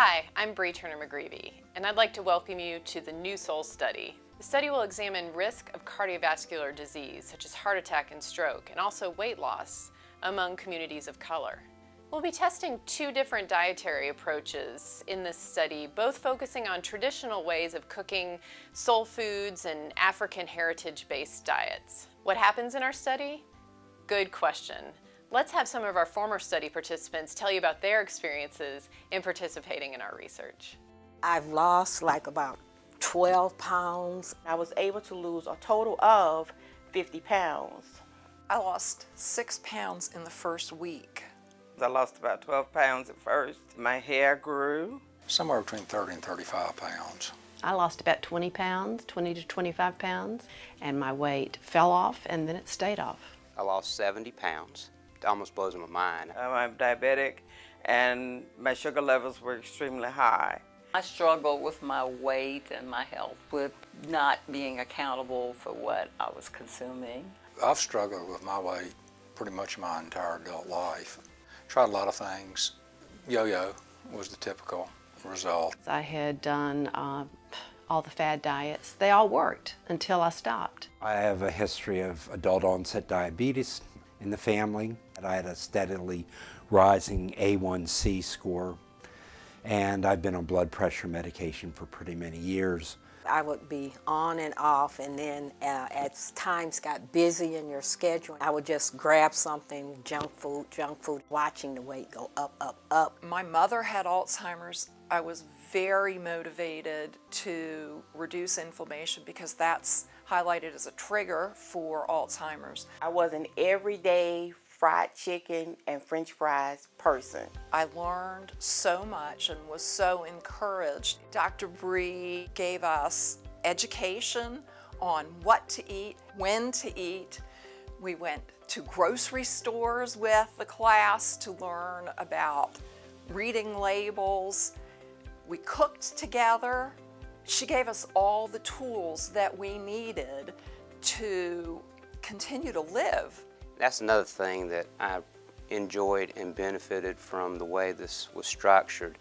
Hi, I'm Bree Turner-McGreevy, and I'd like to welcome you to the New Soul study. The study will examine risk of cardiovascular disease, such as heart attack and stroke, and also weight loss among communities of color. We'll be testing two different dietary approaches in this study, both focusing on traditional ways of cooking soul foods and African heritage-based diets. What happens in our study? Good question. Let's have some of our former study participants tell you about their experiences in participating in our research. I've lost like about 12 pounds. I was able to lose a total of 50 pounds. I lost 6 pounds in the first week. I lost about 12 pounds at first. My hair grew. Somewhere between 30 and 35 pounds. I lost about 20 pounds, 20 to 25 pounds, and my weight fell off and then it stayed off. I lost 70 pounds. It almost blows my mind. I'm diabetic and my sugar levels were extremely high. I struggle with my weight and my health, with not being accountable for what I was consuming. I've struggled with my weight pretty much my entire adult life. Tried a lot of things. Yo-yo was the typical result. I had done all the fad diets. They all worked until I stopped. I have a history of adult onset diabetes in the family. I had a steadily rising A1C score, and I've been on blood pressure medication for pretty many years. I would be on and off, and then as times got busy in your schedule, I would just grab something, junk food, watching the weight go up, up, up. My mother had Alzheimer's. I was very motivated to reduce inflammation because that's highlighted as a trigger for Alzheimer's. I was an everyday fried chicken and French fries person. I learned so much and was so encouraged. Dr. Bree gave us education on what to eat, when to eat. We went to grocery stores with the class to learn about reading labels. We cooked together. She gave us all the tools that we needed to continue to live. That's another thing that I enjoyed and benefited from the way this was structured.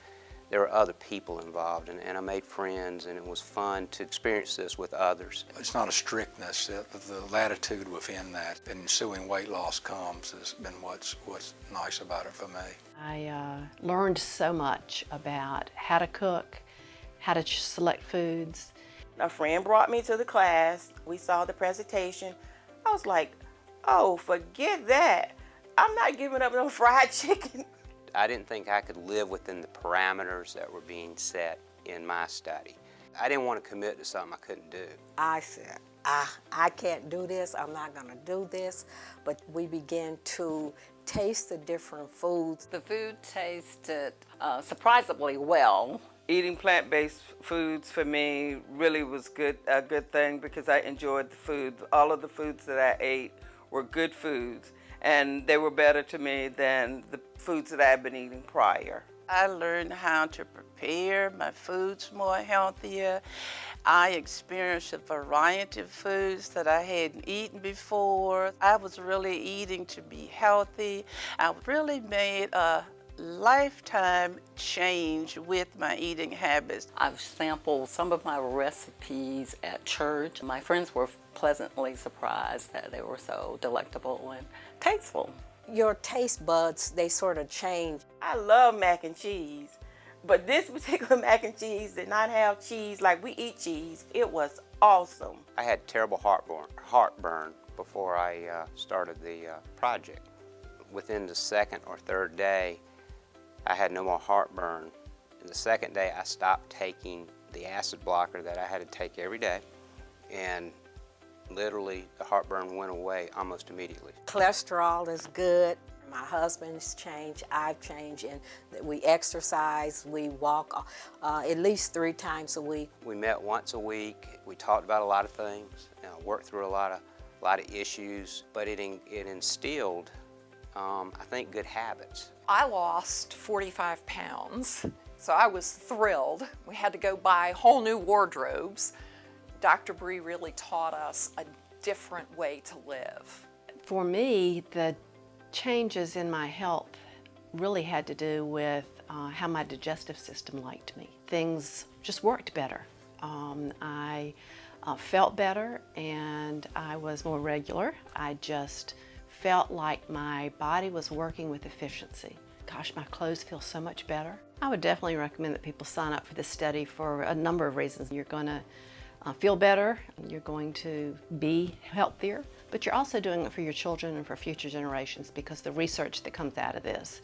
There were other people involved, and I made friends, and it was fun to experience this with others. It's not a strictness, the latitude within that ensuing weight loss comes has been what's nice about it for me. I learned so much about how to cook, how to select foods. A friend brought me to the class. We saw the presentation. I was like, oh, forget that. I'm not giving up no fried chicken. I didn't think I could live within the parameters that were being set in my study. I didn't want to commit to something I couldn't do. I said, I can't do this, I'm not gonna do this, but we began to taste the different foods. The food tasted surprisingly well. Eating plant-based foods for me really was a good thing because I enjoyed the food. All of the foods that I ate were good foods, and they were better to me than the foods that I had been eating prior. I learned how to prepare my foods more healthier. I experienced a variety of foods that I hadn't eaten before. I was really eating to be healthy. I really made a lifetime change with my eating habits. I've sampled some of my recipes at church. My friends were pleasantly surprised that they were so delectable and tasteful. Your taste buds, they sort of change. I love mac and cheese, but this particular mac and cheese did not have cheese like we eat cheese. It was awesome. I had terrible heartburn before I started the project. Within the second or third day, I had no more heartburn. And the second day, I stopped taking the acid blocker that I had to take every day, and literally the heartburn went away almost immediately. Cholesterol is good. My husband's changed, I've changed, and we exercise, we walk at least 3 times a week. We met once a week. We talked about a lot of things, worked through a lot of issues, but it instilled, I think, good habits. I lost 45 pounds, so I was thrilled. We had to go buy whole new wardrobes. Dr. Bree really taught us a different way to live. For me, the changes in my health really had to do with how my digestive system liked me. Things just worked better. I felt better and I was more regular. I just felt like my body was working with efficiency. Gosh, my clothes feel so much better. I would definitely recommend that people sign up for this study for a number of reasons. You're going to feel better, you're going to be healthier, but you're also doing it for your children and for future generations because the research that comes out of this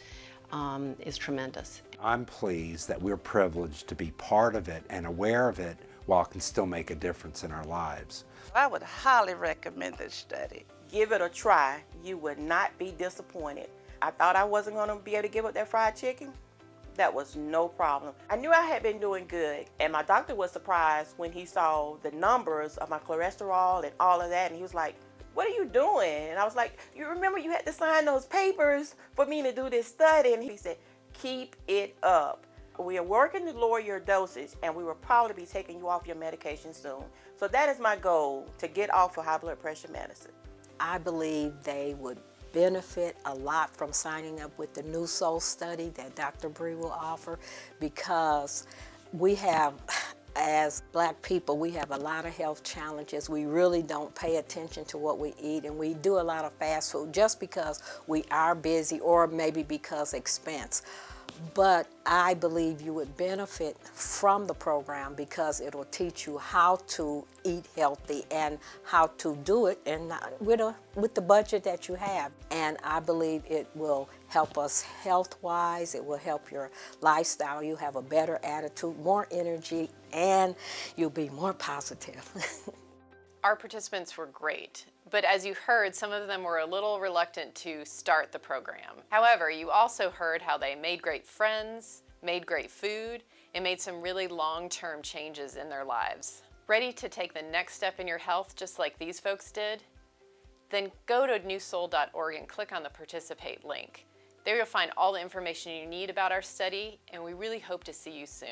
is tremendous. I'm pleased that we're privileged to be part of it and aware of it while it can still make a difference in our lives. I would highly recommend this study. Give it a try. You would not be disappointed. I thought I wasn't going to be able to give up that fried chicken. That was no problem. I knew I had been doing good, and my doctor was surprised when he saw the numbers of my cholesterol and all of that, and he was like, "What are you doing?" And I was like, "You remember you had to sign those papers for me to do this study?" And he said, "Keep it up. We are working to lower your dosage, and we will probably be taking you off your medication soon." So that is my goal, to get off of high blood pressure medicine. I believe they would benefit a lot from signing up with the New Soul study that Dr. Bree will offer, because we have, as Black people, we have a lot of health challenges. We really don't pay attention to what we eat, and we do a lot of fast food just because we are busy or maybe because expense. But I believe you would benefit from the program because it will teach you how to eat healthy and how to do it and with the budget that you have. And I believe it will help us health-wise. It will help your lifestyle. You have a better attitude, more energy, and you'll be more positive. Our participants were great, but as you heard, some of them were a little reluctant to start the program. However, you also heard how they made great friends, made great food, and made some really long-term changes in their lives. Ready to take the next step in your health just like these folks did? Then go to newsoul.org and click on the Participate link. There you'll find all the information you need about our study, and we really hope to see you soon.